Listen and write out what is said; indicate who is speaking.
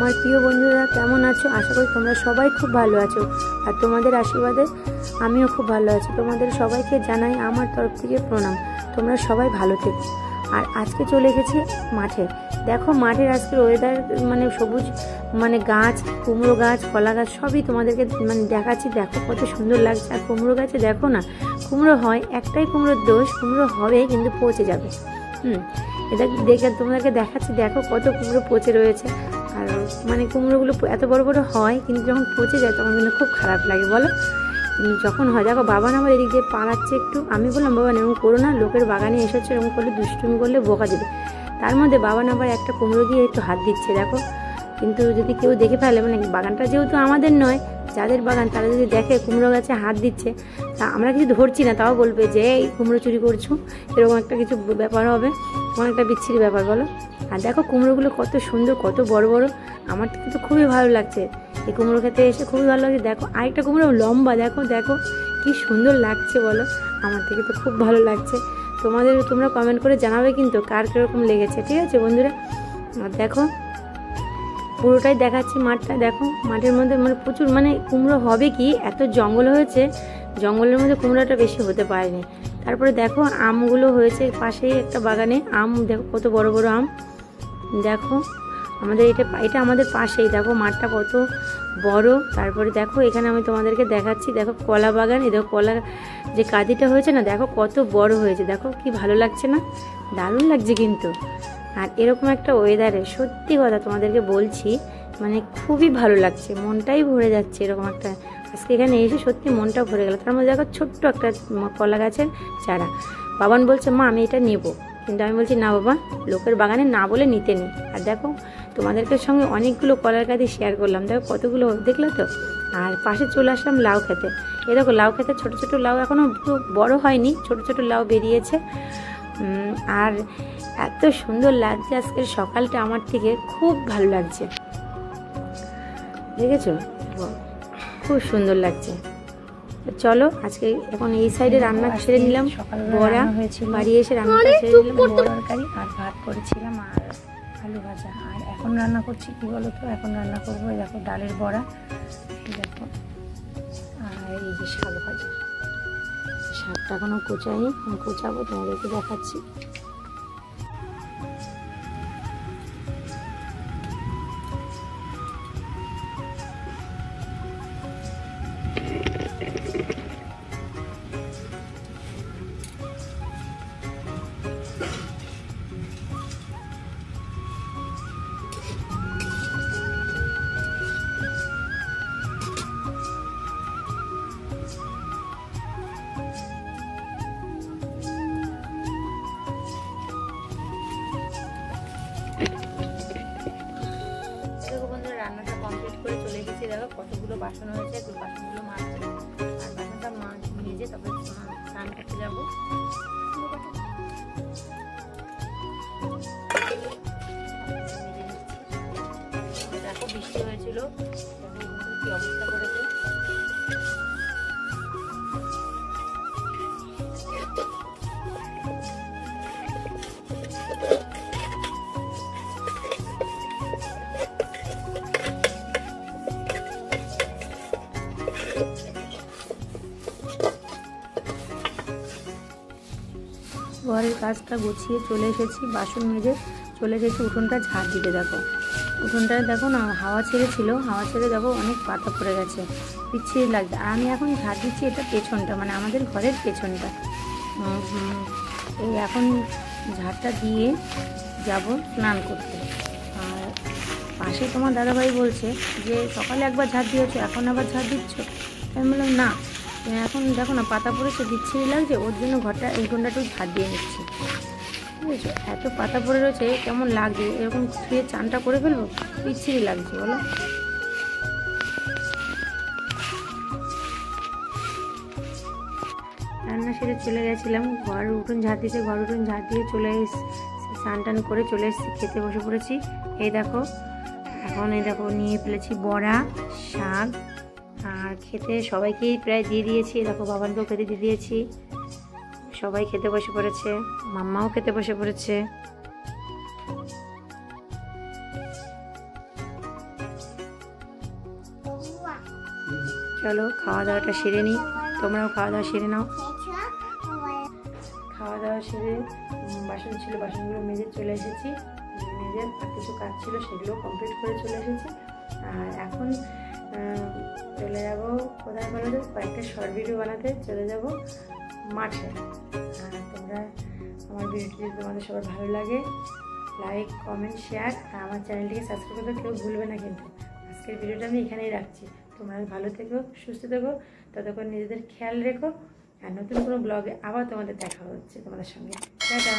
Speaker 1: আমার প্রিয় বন্ধুরা কেমন আছো? আশা করি তোমরা সবাই খুব ভালো আছো, আর তোমাদের আশীর্বাদে আমিও খুব ভালো আছি। তোমাদের সবাইকে জানাই আমার তরফ থেকে প্রণাম। তোমরা সবাই ভালো থেকো। আর আজকে চলে গেছি মাঠে। দেখো মাঠের আজকের ওয়েদার মানে সবুজ, মানে গাছ, কুমড়ো গাছ, কলা গাছ সবই তোমাদেরকে মানে দেখাচ্ছি। দেখো কত সুন্দর লাগছে। আর কুমড়ো গাছে দেখো না, কুমড়ো হয়, একটাই কুমড়োর দোষ, কুমড়ো হবে কিন্তু পচে যাবে। এটা দেখে তোমাদেরকে দেখাচ্ছি। দেখো কত কুমড়ো পচে রয়েছে। আর মানে কুমড়োগুলো এত বড় বড় হয়, কিন্তু যখন পচে যায় তখন কিন্তু খুব খারাপ লাগে, বলো? যখন হয়, দেখো বাবান আমার এদিক দিয়ে পালাচ্ছে একটু। আমি বললাম বাবান এরকম করো না, লোকের বাগানে এসেছে, এরকম করলে দুষ্টুমি করলে বোকা দেবে। তার মধ্যে বাবান আবার একটা কুমড়ো দিয়ে একটু হাত দিচ্ছে, দেখো। কিন্তু যদি কেউ দেখে ফেলে, মানে বাগানটা যেহেতু আমাদের নয়, যাদের বাগান, তারা যদি দেখে কুমড়ো গাছে হাত দিচ্ছে, তা আমরা কিছু ধরছি না, তাও বলবে যে এই কুমড়ো চুরি করছো, এরকম একটা কিছু ব্যাপার হবে। তোমার একটা বিচ্ছিরি ব্যাপার, বলো? আর দেখো কুমড়োগুলো কত সুন্দর, কত বড় বড়। আমার কিন্তু খুবই ভালো লাগছে এই কুমড়ো খেতে এসে, খুবই ভালো লাগছে। দেখো আরেকটা কুমড়ো লম্বা, দেখো দেখো কি সুন্দর লাগছে, বলো? আমার থেকে তো খুব ভালো লাগছে। তোমরা কমেন্ট করে জানাবে কিন্তু কার কীরকম লেগেছে, ঠিক আছে বন্ধুরা? আর দেখো পুরোটাই দেখাচ্ছি মাঠটা। দেখো মাঠের মধ্যে মানে প্রচুর, মানে কুমড়ো হবে কি, এত জঙ্গল হয়েছে, জঙ্গলের মধ্যে কুমড়োটা বেশি হতে পারেনি। তারপরে দেখো আমগুলো হয়েছে পাশেই একটা বাগানে, আম দেখো কত বড় বড় আম। দেখো আমাদের এটা আমাদের পাশেই, দেখো মাঠটা কত বড়। তারপরে দেখো এখানে আমি তোমাদেরকে দেখাচ্ছি, দেখো কলা বাগান। এই দেখো কলা যে কাঁদিটা হয়েছে না, দেখো কত বড় হয়েছে, দেখো কি ভালো লাগছে না? দারুণ লাগছে কিন্তু। আর এরকম একটা ওয়েদারে সত্যি কথা তোমাদেরকে বলছি, মানে খুবই ভালো লাগছে, মনটাই ভরে যাচ্ছে। এরকম একটা আজকে এখানে এসে সত্যি মনটা ভরে গেল। তার মধ্যে দেখো ছোট্ট একটা কলা গাছের চারা। বাবান বলছে মা আমি এটা নেব, কিন্তু আমি বলছি না বাবা, লোকের বাগানে না বলে নিতে নেই। আর দেখো তোমাদেরকে সঙ্গে অনেকগুলো কলার গাছ শেয়ার করলাম, দেখো কতগুলো, দেখলে তো? আর পাশে চলে আসলাম লাউ খেতে। এ দেখো লাউ খেতে, ছোট ছোট লাউ, এখনও বড় হয়নি, ছোট ছোট লাউ বেরিয়েছে। আর এত সুন্দর লাগছে আজকের সকালটা, আমার থেকে খুব ভালো লাগছে, দেখেছো? খুব সুন্দর লাগছে। চলো আজকে এখন এই সাইডে রান্না সেরে নিলাম, বড়া হয়েছিল, বাড়ি এসে রান্নাটা সেরে নিলাম, বড়া তরকারি আর ভাত করেছিলাম আর আলু ভাজা। আর এখন রান্না করছি কি বলো তো, এখন রান্না করবো দেখো ডালের বড়া, দেখো, আর এই যে শাক ভাজা। শাকটা এখনো কোচাইনি, আমি কোচাবো, তোমাদেরকে দেখাচ্ছি। রান্নাটা কমপ্লিট করে চলে এসেছি। দেখো কতগুলো বাসন হয়েছে, বাসনগুলো মাজছি, আর বাসনটা মেজে তারপরে স্নান করতে যাবো। দেখো বৃষ্টি হয়েছিল, কি অবস্থা করেছে। ঘরের কাজটা গুছিয়ে চলে এসেছি, বাসন মেজে চলে এসেছি উঠোনটা ঝাড় দিতে। দেখো উঠোনটায় দেখো না হাওয়া ছেড়েছিল, হাওয়া ছেড়ে দেখো অনেক পাতা পড়ে গেছে, বিচ্ছিরি লাগছে। আর আমি এখন ঝাড় দিচ্ছি এটা পেছনটা, মানে আমাদের ঘরের পেছনটা। এই এখন ঝাড়টা দিয়ে যাব স্নান করতে। আর পাশে তোমার দাদাভাই বলছে যে সকালে একবার ঝাড় দিয়েছো, এখন আবার ঝাড় দিচ্ছ। আমি বললাম না, এখন দেখো না পাতা পড়েছে, বিচ্ছিরি লাগছে, ওর জন্য উঠোনটা একটু ঝাড় দিয়ে নিচ্ছি, বুঝেছো? এত পাতা পড়ে রয়েছে, কেমন লাগছে, এরকম ধুয়ে চানটা করে ফেলবো, বিচ্ছিরি লাগছে, বলো? রান্না সেরে চলে গেছিলাম ঘর উঠোন ঝাড় দিতে, ঘর উঠোন ঝাড় দিয়ে চলে এসেছি, স্নান টান করে চলে এসেছি, খেতে বসে পড়েছি। এই দেখো এখন এই দেখো নিয়ে ফেলেছি বড়া, শাক, আর খেতে সবাইকেই প্রায় দিয়ে দিয়েছি। দেখো বাবানকেও খেতে দিয়ে দিয়েছি, সবাই খেতে বসে পড়েছে, মাম্মাও খেতে বসে পড়েছে। চলো খাওয়া দাওয়াটা সেরে নিই, তোমরাও খাওয়া দাওয়া সেরে নাও। খাওয়া দাওয়া সেরে বাসন ছিল, বাসনগুলো মেজে চলে এসেছি। মেজে আর কিছু কাজ ছিল সেগুলো কমপ্লিট করে চলে এসেছি। আর এখন চলে যাব কোথায় বলো তো, কয়েকটা শর্ট ভিডিও বানাতে চলে যাব মাঠে। আর তোমরা আমার ভিডিওটি যদি তোমাদের সবার ভালো লাগে, লাইক কমেন্ট শেয়ার আর আমার চ্যানেলটিকে সাবস্ক্রাইব করতে কেউ ভুলবে না। কিন্তু আজকের ভিডিওটা আমি এখানেই রাখছি। তোমরা ভালো থেকো, সুস্থ থেকো, ততক্ষণ নিজেদের খেয়াল রেখো। আর নতুন কোনো ব্লগে আবার তোমাদের দেখা হচ্ছে তোমাদের সঙ্গে। টাটা।